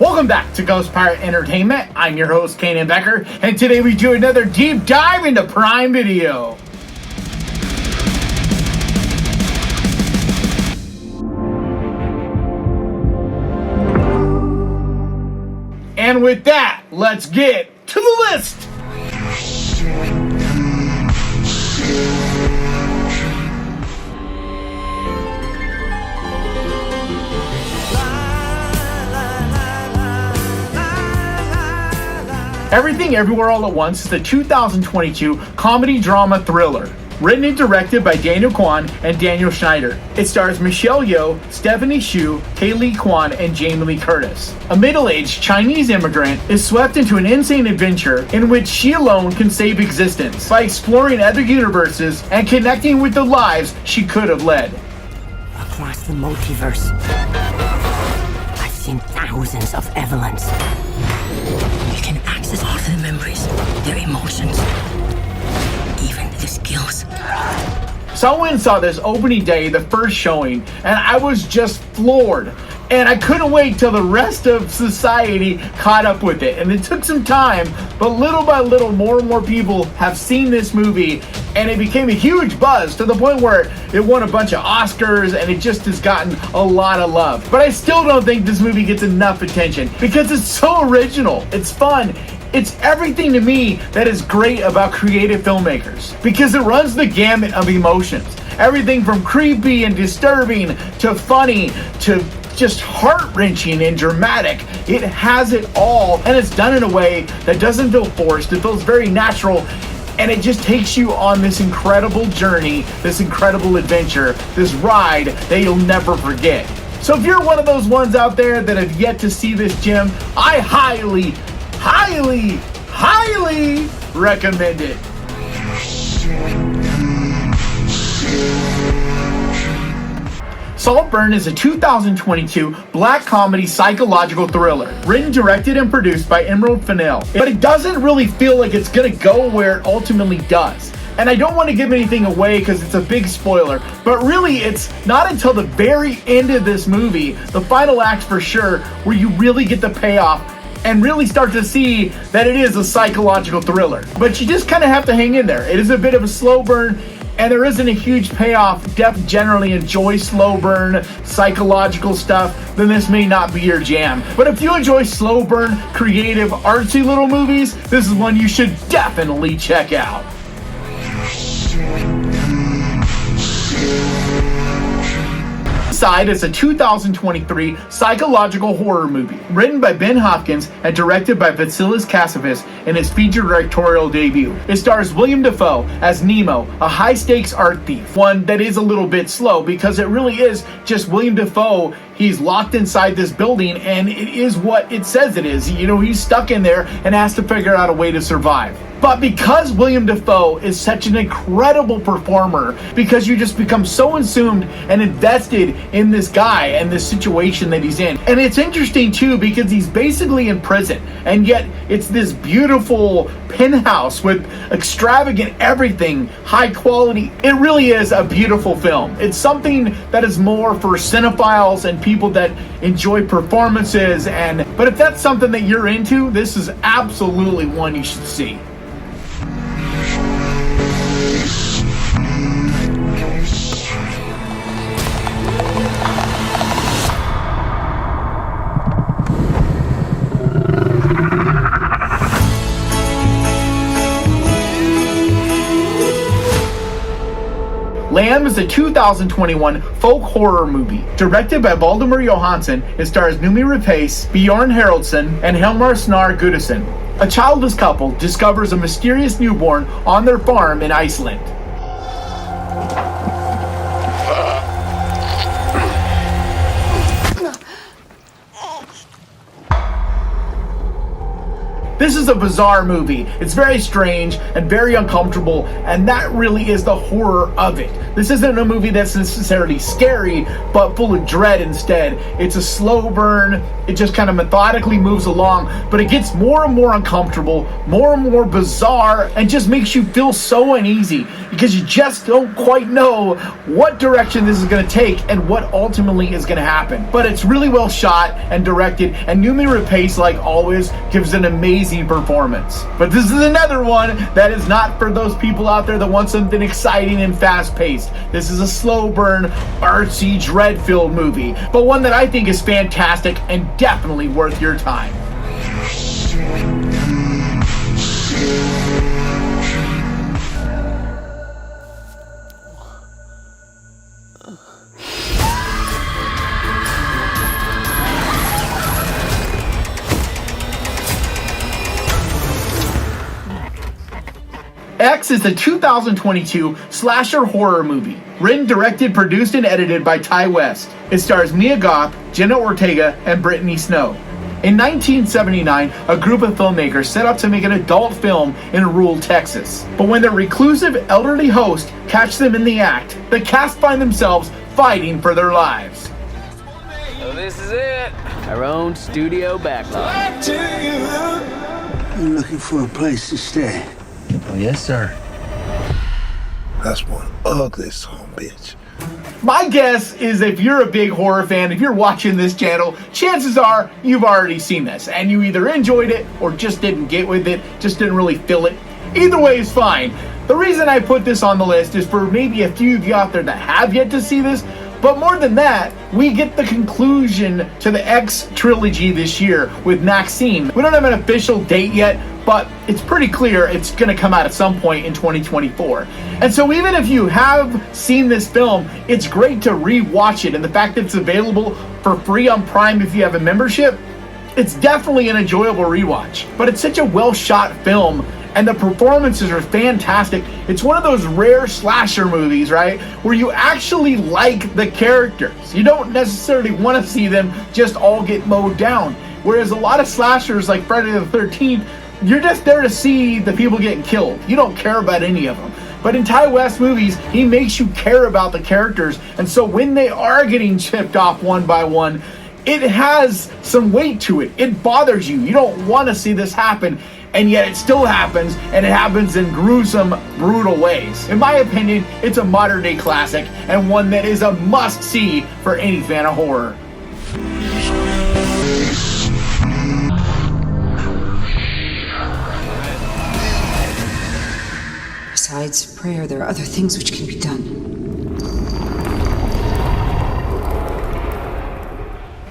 Welcome back to Ghost Pirate Entertainment. I'm your host, Kanan Becker, and today we do another deep dive into Prime Video. And with that, let's get to the list. Everything Everywhere All at Once is a 2022 comedy drama thriller. Written and directed by Daniel Kwan and Daniel Schneider. It stars Michelle Yeoh, Stephanie Hsu, Kaylee Kwan, and Jamie Lee Curtis. A middle-aged Chinese immigrant is swept into an insane adventure in which she alone can save existence by exploring other universes and connecting with the lives she could have led. Across the multiverse, I've seen thousands of Evelyns. You can access all their memories, their emotions, even their skills. So I went and saw this opening day, the first showing, and I was just floored. And I couldn't wait till the rest of society caught up with it. And it took some time, but little by little, more and more people have seen this movie, and it became a huge buzz to the point where it won a bunch of Oscars, and it just has gotten a lot of love. But I still don't think this movie gets enough attention because it's so original, it's fun, it's everything to me that is great about creative filmmakers, because it runs the gamut of emotions. Everything from creepy and disturbing to funny to just heart-wrenching and dramatic. It has it all, and it's done in a way that doesn't feel forced. It feels very natural, and it just takes you on this incredible journey, this incredible adventure, this ride that you'll never forget. So if you're one of those ones out there that have yet to see this gem, I highly recommend it. Saltburn is a 2022 black comedy psychological thriller, written, directed, and produced by Emerald Fennell. But it doesn't really feel like it's gonna go where it ultimately does. And I don't want to give anything away because it's a big spoiler, but really it's not until the very end of this movie, the final act for sure, where you really get the payoff and really start to see that it is a psychological thriller. But you just kind of have to hang in there. It is a bit of a slow burn, and there isn't a huge payoff. Def generally enjoy slow burn, psychological stuff, then this may not be your jam. But if you enjoy slow burn, creative, artsy little movies, this is one you should definitely check out. Side is a 2023 psychological horror movie written by Ben Hopkins and directed by Vasilis Kasavas in his feature directorial debut. It stars William Dafoe as Nemo, a high-stakes art thief, one that is a little bit slow because it really is just William Dafoe. He's locked inside this building, and it is what it says it is. You know, he's stuck in there and has to figure out a way to survive. But because William Dafoe is such an incredible performer, because you just become so consumed and invested in this guy and this situation that he's in. And it's interesting too because he's basically in prison, and yet it's this beautiful penthouse with extravagant everything, high quality. It really is a beautiful film. It's something that is more for cinephiles and people that enjoy performances, but if that's something that you're into, this is absolutely one you should see. Lamb is a 2021 folk horror movie. Directed by Valdemar Johansson, it stars Noomi Rapace, Bjorn Haraldsson, and Helmar Snar Gudesen. A childless couple discovers a mysterious newborn on their farm in Iceland. This is a bizarre movie. It's very strange and very uncomfortable, and that really is the horror of it. This isn't a movie that's necessarily scary, but full of dread instead. It's a slow burn. It just kind of methodically moves along, but it gets more and more uncomfortable, more and more bizarre, and just makes you feel so uneasy because you just don't quite know what direction this is going to take and what ultimately is going to happen. But it's really well shot and directed, and Noomi Rapace, like always, gives an amazing performance. But this is another one that is not for those people out there that want something exciting and fast-paced. This is a slow burn, artsy, dread-filled movie, but one that I think is fantastic and definitely worth your time. X is a 2022 slasher horror movie. Written, directed, produced, and edited by Ty West. It stars Mia Goth, Jenna Ortega, and Brittany Snow. In 1979, a group of filmmakers set out to make an adult film in rural Texas. But when their reclusive elderly host catch them in the act, the cast find themselves fighting for their lives. So this is it. Our own studio backlot. I'm looking for a place to stay. Oh, yes, sir. That's one ugly son of a bitch. My guess is if you're a big horror fan, if you're watching this channel, chances are you've already seen this and you either enjoyed it or just didn't get with it, just didn't really feel it. Either way is fine. The reason I put this on the list is for maybe a few of you out there that have yet to see this, but more than that, we get the conclusion to the X trilogy this year with Maxine. We don't have an official date yet, but it's pretty clear it's going to come out at some point in 2024. And so even if you have seen this film, it's great to re-watch it, and the fact that it's available for free on Prime if you have a membership, it's definitely an enjoyable rewatch. But it's such a well-shot film, and the performances are fantastic. It's one of those rare slasher movies, right, where you actually like the characters. You don't necessarily want to see them just all get mowed down. Whereas a lot of slashers like Friday the 13th, you're just there to see the people getting killed. You don't care about any of them. But in Ty West movies, he makes you care about the characters. And so when they are getting chipped off one by one, it has some weight to it. It bothers you. You don't want to see this happen. And yet it still happens, and it happens in gruesome, brutal ways. In my opinion, it's a modern day classic, and one that is a must-see for any fan of horror. Besides prayer, there are other things which can be done.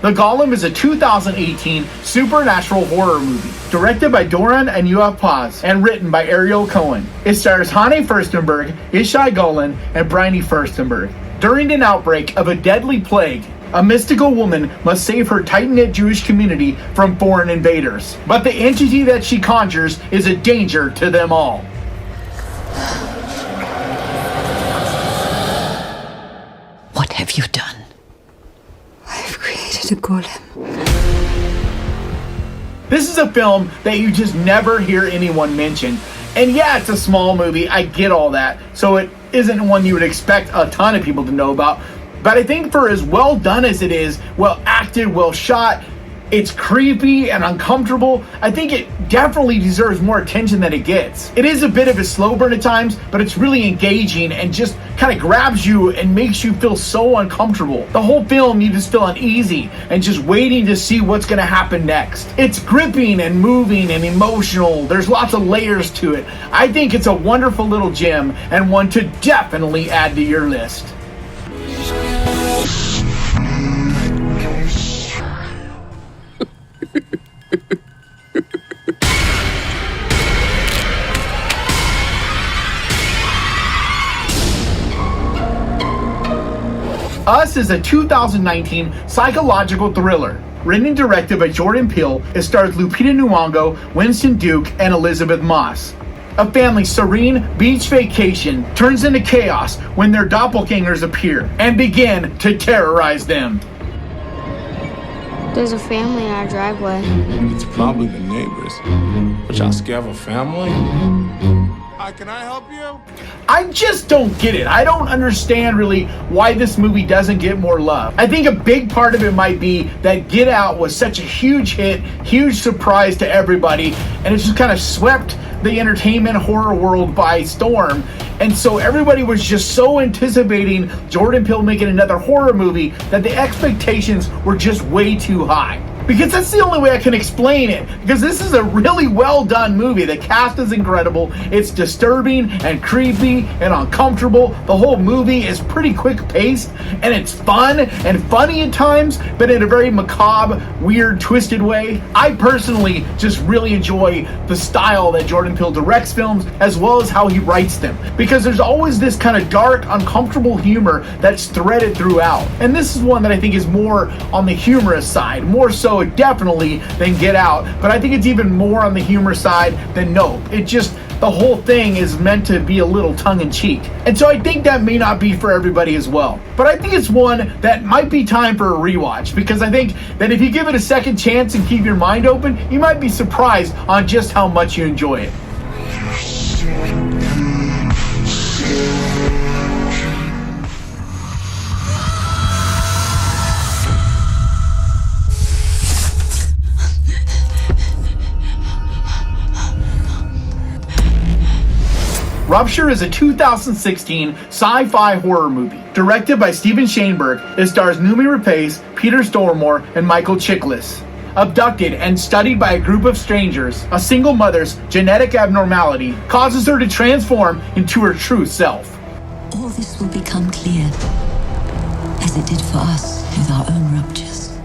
The Golem is a 2018 supernatural horror movie, directed by Doran and Yoav Paz, and written by Ariel Cohen. It stars Hane Furstenberg, Ishai Golan, and Bryony Furstenberg. During an outbreak of a deadly plague, a mystical woman must save her tight-knit Jewish community from foreign invaders. But the entity that she conjures is a danger to them all. What have you done? I've created a golem. This is a film that you just never hear anyone mention. And yeah, it's a small movie, I get all that. So it isn't one you would expect a ton of people to know about. But I think for as well done as it is, well acted, well shot, it's creepy and uncomfortable, I think it definitely deserves more attention than it gets. It is a bit of a slow burn at times, but it's really engaging and just kind of grabs you and makes you feel so uncomfortable. The whole film, you just feel uneasy and just waiting to see what's going to happen next. It's gripping and moving and emotional. There's lots of layers to it. I think it's a wonderful little gem and one to definitely add to your list. Us is a 2019 psychological thriller. Written and directed by Jordan Peele, it stars Lupita Nyong'o, Winston Duke, and Elizabeth Moss. A family's serene beach vacation turns into chaos when their doppelgangers appear and begin to terrorize them. There's a family in our driveway. It's probably the neighbors. But y'all scared of a family? Hi, can I help you? I just don't get it. I don't understand really why this movie doesn't get more love. I think a big part of it might be that Get Out was such a huge hit, huge surprise to everybody, and it just kind of swept the entertainment horror world by storm. And so everybody was just so anticipating Jordan Peele making another horror movie that the expectations were just way too high. Because that's the only way I can explain it. Because this is a really well done movie. The cast is incredible. It's disturbing and creepy and uncomfortable. The whole movie is pretty quick paced and it's fun and funny at times, but in a very macabre, weird, twisted way. I personally just really enjoy the style that Jordan Peele directs films as well as how he writes them. Because there's always this kind of dark, uncomfortable humor that's threaded throughout. And this is one that I think is more on the humorous side, more so definitely than Get Out, but I think it's even more on the humor side than Nope. It just, the whole thing is meant to be a little tongue-in-cheek. And so I think that may not be for everybody as well. But I think it's one that might be time for a rewatch, because I think that if you give it a second chance and keep your mind open, you might be surprised on just how much you enjoy it. Rupture is a 2016 sci-fi horror movie. Directed by Steven Shainberg, it stars Noomi Rapace, Peter Stormare, and Michael Chiklis. Abducted and studied by a group of strangers, a single mother's genetic abnormality causes her to transform into her true self. All this will become clear, as it did for us with our own ruptures.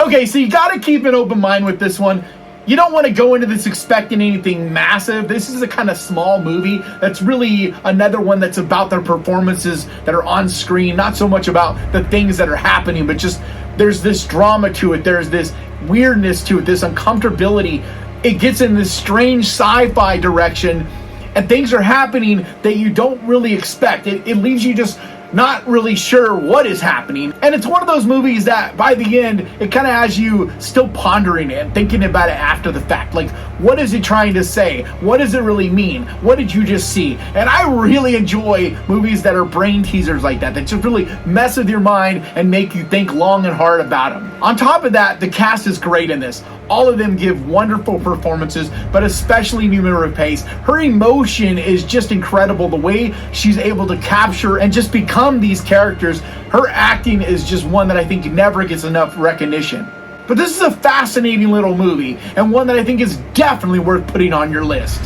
Okay, so you gotta keep an open mind with this one. You don't want to go into this expecting anything massive. This is a kind of small movie that's really another one that's about their performances that are on screen, not so much about the things that are happening, but just there's this drama to it, there's this weirdness to it, this uncomfortability. It gets in this strange sci-fi direction, and things are happening that you don't really expect. It leaves you just not really sure what is happening. And it's one of those movies that by the end, it kind of has you still pondering it and thinking about it after the fact. Like, what is it trying to say? What does it really mean? What did you just see? And I really enjoy movies that are brain teasers like that just really mess with your mind and make you think long and hard about them. On top of that, the cast is great in this. All of them give wonderful performances, but especially Noomi Rapace. Her emotion is just incredible. The way she's able to capture and just become these characters. Her acting is just one that I think never gets enough recognition. But this is a fascinating little movie, and one that I think is definitely worth putting on your list.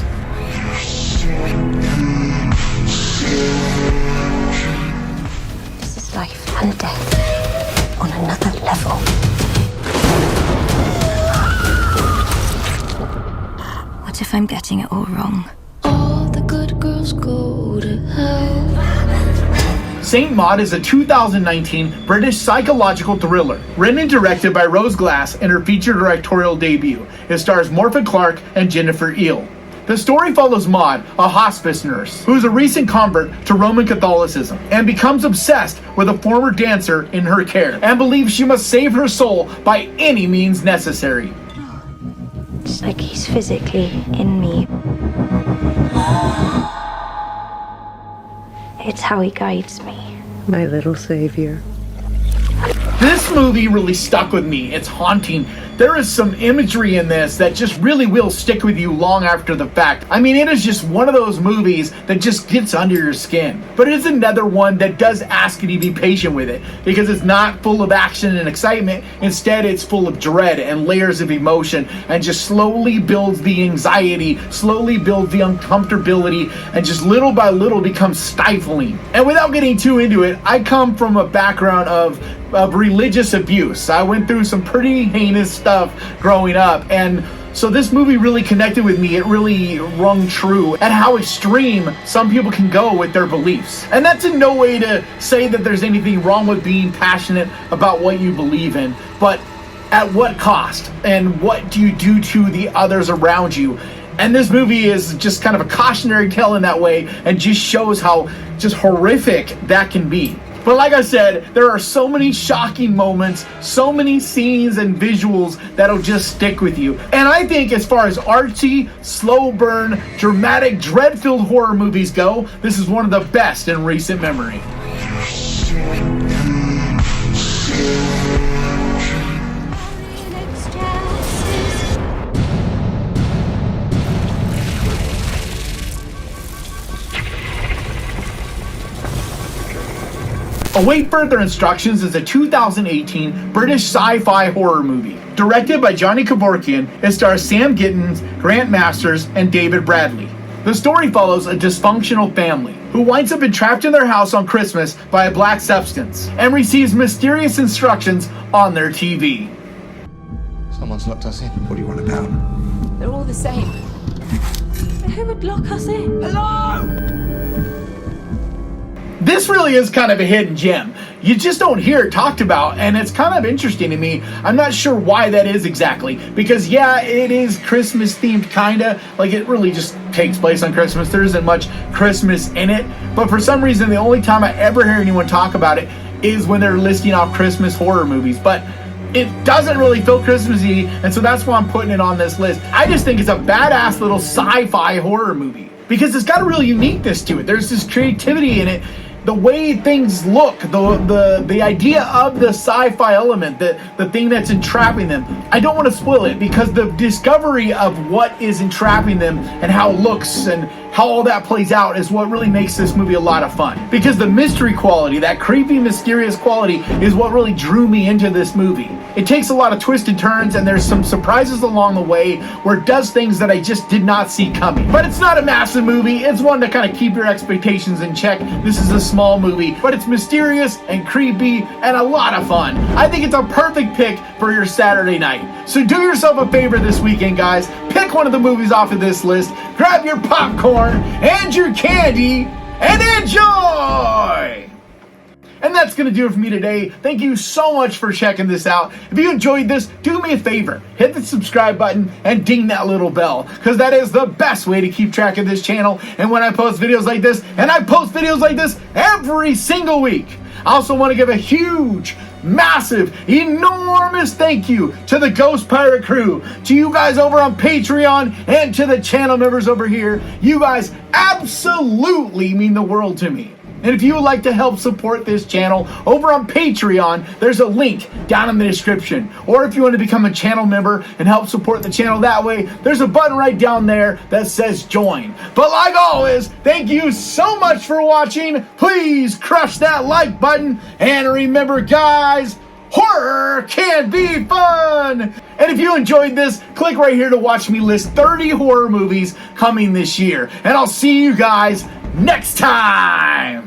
This is life and death on another level. What if I'm getting it all wrong? All the good girls go to hell. Saint Maud is a 2019 British psychological thriller, written and directed by Rose Glass in her feature directorial debut. It stars Morfydd Clark and Jennifer Eel. The story follows Maud, a hospice nurse, who is a recent convert to Roman Catholicism and becomes obsessed with a former dancer in her care and believes she must save her soul by any means necessary. It's like he's physically in me. It's how he guides me. My little savior. This movie really stuck with me. It's haunting. There is some imagery in this that just really will stick with you long after the fact. I mean, it is just one of those movies that just gets under your skin. But it is another one that does ask you to be patient with it, because it's not full of action and excitement. Instead, it's full of dread and layers of emotion, and just slowly builds the anxiety, slowly builds the uncomfortability, and just little by little becomes stifling. And without getting too into it, I come from a background of religious abuse. I went through some pretty heinous stuff growing up, and so this movie really connected with me. It really rung true at how extreme some people can go with their beliefs. And that's in no way to say that there's anything wrong with being passionate about what you believe in, but at what cost? And what do you do to the others around you? And this movie is just kind of a cautionary tale in that way, and just shows how just horrific that can be. But like I said, there are so many shocking moments, so many scenes and visuals that'll just stick with you. And I think as far as artsy, slow burn, dramatic, dread-filled horror movies go, this is one of the best in recent memory. Await Further Instructions is a 2018 British sci-fi horror movie. Directed by Johnny Kevorkian, it stars Sam Gittins, Grant Masters, and David Bradley. The story follows a dysfunctional family who winds up entrapped in their house on Christmas by a black substance and receives mysterious instructions on their TV. Someone's locked us in. What do you want about? They're all the same. Who would lock us in? Hello! This really is kind of a hidden gem. You just don't hear it talked about, and it's kind of interesting to me. I'm not sure why that is exactly, because yeah, it is Christmas themed, kinda. Like, it really just takes place on Christmas. There isn't much Christmas in it, but for some reason, the only time I ever hear anyone talk about it is when they're listing off Christmas horror movies. But it doesn't really feel Christmassy, and so that's why I'm putting it on this list. I just think it's a badass little sci-fi horror movie, because it's got a real uniqueness to it. There's this creativity in it. The way things look, the idea of the sci-fi element, the thing that's entrapping them. I don't want to spoil it, because the discovery of what is entrapping them and how it looks and how all that plays out is what really makes this movie a lot of fun. Because the mystery quality, that creepy, mysterious quality, is what really drew me into this movie. It takes a lot of twists and turns, and there's some surprises along the way where it does things that I just did not see coming. But it's not a massive movie. It's one to kind of keep your expectations in check. This is a small movie, but it's mysterious and creepy and a lot of fun. I think it's a perfect pick for your Saturday night. So do yourself a favor this weekend, guys. Pick one of the movies off of this list, grab your popcorn and your candy, and enjoy! And that's going to do it for me today. Thank you so much for checking this out. If you enjoyed this, do me a favor. Hit the subscribe button and ding that little bell, because that is the best way to keep track of this channel. And when I post videos like this, and I post videos like this every single week, I also want to give a huge, massive, enormous thank you to the Ghost Pirate crew, to you guys over on Patreon, and to the channel members over here. You guys absolutely mean the world to me. And if you would like to help support this channel over on Patreon, there's a link down in the description. Or if you want to become a channel member and help support the channel that way, there's a button right down there that says join. But like always, thank you so much for watching. Please crush that like button. And remember, guys, horror can be fun! And if you enjoyed this, click right here to watch me list 30 horror movies coming this year. And I'll see you guys next time!